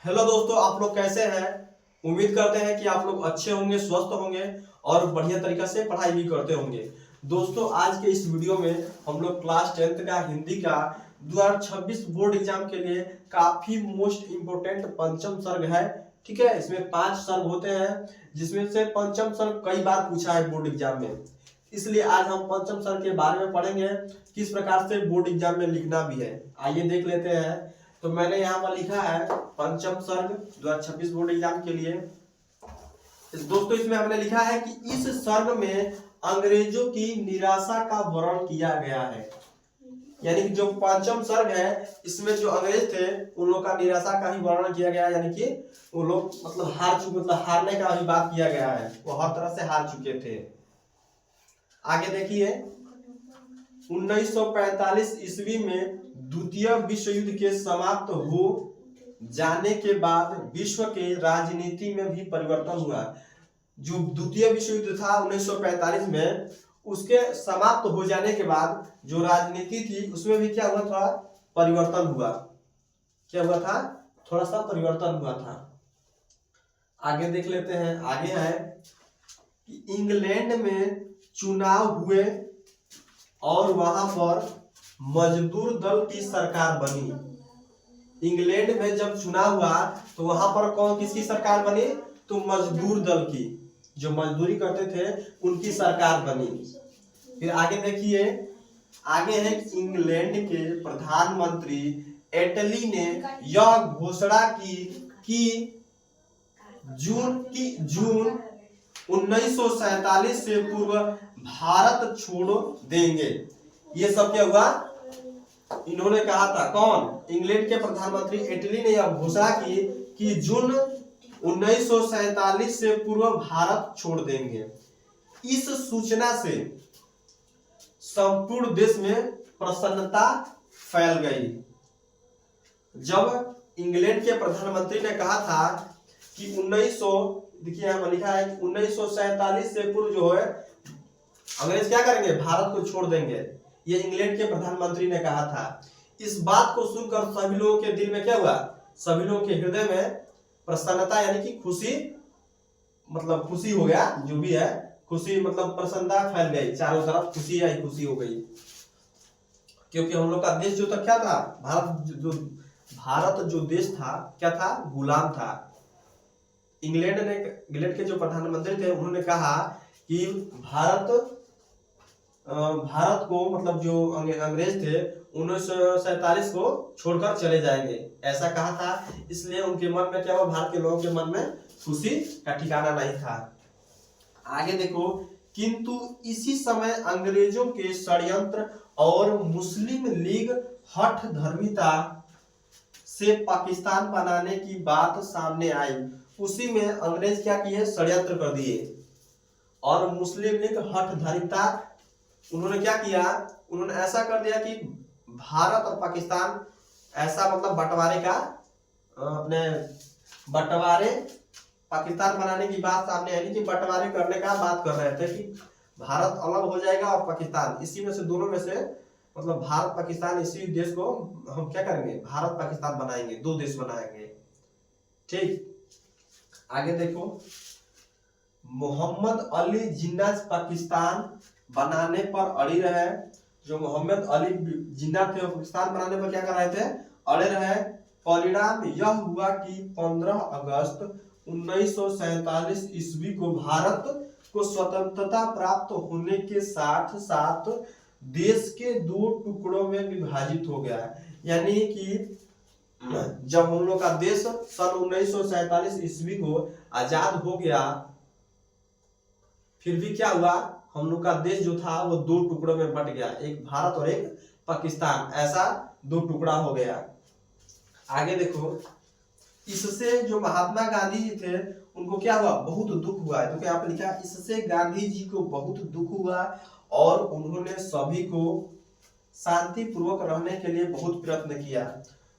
Hello दोस्तों, आप लोग कैसे हैं। उम्मीद करते हैं कि आप लोग अच्छे होंगे, स्वस्थ होंगे और बढ़िया तरीके से पढ़ाई भी करते होंगे। दोस्तों, आज के इस वीडियो में हम लोग क्लास 10th का हिंदी का 2026 बोर्ड एग्जाम के लिए काफी मोस्ट इम्पोर्टेंट पंचम सर्ग है। ठीक है, इसमें 5 सर्ग होते हैं जिसमें से पंचम सर्ग कई बार पूछा है बोर्ड एग्जाम में। इसलिए आज हम पंचम सर्ग के बारे में पढ़ेंगे, किस प्रकार से बोर्ड एग्जाम में लिखना भी है। आइए देख लेते हैं। तो मैंने यहाँ पर लिखा है पंचम सर्ग 2026 बोर्ड एग्जाम के लिए। दोस्तों, इसमें हमने लिखा है कि इस सर्ग में अंग्रेजों की निराशा का वर्णन किया गया है। यानी कि जो पंचम सर्ग है, इसमें जो अंग्रेज थे उन लोगों का निराशा का ही वर्णन किया गया है। यानी कि वो लोग मतलब हार चुके, मतलब हारने का भी बात किया गया है, वो हर तरह से हार चुके थे। आगे देखिए, 1945 ईस्वी में द्वितीय विश्व युद्ध के समाप्त हो जाने के बाद विश्व के राजनीति में भी परिवर्तन हुआ। जो द्वितीय विश्व युद्ध था 1945 में, उसके समाप्त हो जाने के बाद जो राजनीति थी उसमें भी क्या हुआ था, परिवर्तन हुआ। क्या हुआ था, थोड़ा सा परिवर्तन हुआ था। आगे देख लेते हैं। आगे है कि इंग्लैंड में चुनाव हुए और वहां पर मजदूर दल की सरकार बनी। इंग्लैंड में जब चुनाव हुआ तो वहां पर कौन किसकी सरकार बनी, तो मजदूर दल की, जो मजदूरी करते थे उनकी सरकार बनी। फिर आगे देखिए, आगे है इंग्लैंड के प्रधानमंत्री एटली ने यह घोषणा की कि जून 1947 से पूर्व भारत छोड़ देंगे। ये सब क्या हुआ, इन्होंने कहा था। कौन, इंग्लैंड के प्रधानमंत्री एटली ने यह घोषणा की कि जून 1947 से पूर्व भारत छोड़ देंगे। इस सूचना से संपूर्ण देश में प्रसन्नता फैल गई। जब इंग्लैंड के प्रधानमंत्री ने कहा था कि 1900, देखिए यहाँ लिखा है कि 1947 से पूर्व जो है अंग्रेज क्या करेंगे, भारत को छोड़ देंगे। ये इंग्लैंड के प्रधानमंत्री ने कहा था। इस बात को सुनकर सभी लोगों के दिल में क्या हुआ, सभी लोगों के हृदय में प्रसन्नता यानी कि खुशी, मतलब खुशी हो गया, जो भी है खुशी, मतलब प्रसन्नता फैल गई, चारों तरफ खुशी आई, खुशी हो गई। क्योंकि हम लोग का देश जो था क्या था, भारत जो देश था क्या था, गुलाम था। इंग्लैंड के जो प्रधानमंत्री थे उन्होंने कहा कि भारत को, मतलब जो अंग्रेज थे 1947 को छोड़कर चले जाएंगे, ऐसा कहा था। इसलिए उनके मन में क्या हुआ, भारत के लोगों के मन में खुशी का ठिकाना नहीं था। आगे देखो, किंतु इसी समय अंग्रेजों के षड्यंत्र और मुस्लिम लीग हठ धर्मिता से पाकिस्तान बनाने की बात सामने आई। उसी में अंग्रेज क्या किए, षड्यंत्र कर दिए। और मुस्लिम लीग हठ धर्मिता, उन्होंने क्या किया, उन्होंने ऐसा कर दिया कि भारत और पाकिस्तान ऐसा, मतलब बंटवारे का, अपने बंटवारे पाकिस्तान बनाने की बात सामने आई, कि बंटवारे करने का बात कर रहे थे कि भारत अलग हो जाएगा और पाकिस्तान, इसी में से, दोनों में से, मतलब भारत पाकिस्तान, इसी देश को हम क्या करेंगे, भारत पाकिस्तान बनाएंगे, दो देश बनाएंगे। ठीक, आगे देखो, मोहम्मद अली जिन्ना पाकिस्तान बनाने पर अड़ी रहे। जो मोहम्मद अली जिन्ना थे वो पाकिस्तान बनाने पर क्या कर रहे थे, अड़े रहे। परिणाम यह हुआ कि 15 अगस्त 1947 ईस्वी को भारत को स्वतंत्रता प्राप्त होने के साथ साथ देश के 2 टुकड़ों में विभाजित हो गया। यानी कि जब हम लोग का देश सन 1947 ईस्वी को आजाद हो गया, फिर भी क्या हुआ, हम लोग का देश जो था वो 2 टुकड़ों में बट गया, एक भारत और एक पाकिस्तान, ऐसा 2 टुकड़ा हो गया। आगे देखो, इससे जो महात्मा गांधी जी थे उनको क्या हुआ, बहुत दुख हुआ। तो क्या आप लिखा, इससे गांधी जी को बहुत दुख हुआ और उन्होंने सभी को शांति पूर्वक रहने के लिए बहुत प्रयत्न किया।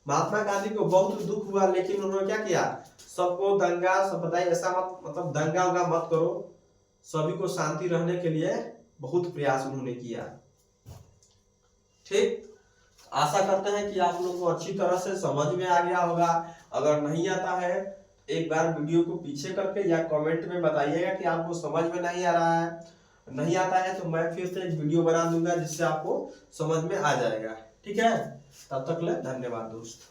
महात्मा गांधी को बहुत दुख हुआ, लेकिन उन्होंने क्या किया, सबको दंगा संप्रदाय ऐसा मत, मतलब दंगा उंगा मत करो, सभी को शांति रहने के लिए बहुत प्रयास उन्होंने किया। ठीक, आशा करते हैं कि आप लोगों को अच्छी तरह से समझ में आ गया होगा। अगर नहीं आता है एक बार वीडियो को पीछे करके या कमेंट में बताइएगा कि आपको समझ में नहीं आ रहा है, नहीं आता है तो मैं फिर से एक वीडियो बना दूंगा जिससे आपको समझ में आ जाएगा। ठीक है, तब तक ले धन्यवाद दोस्त।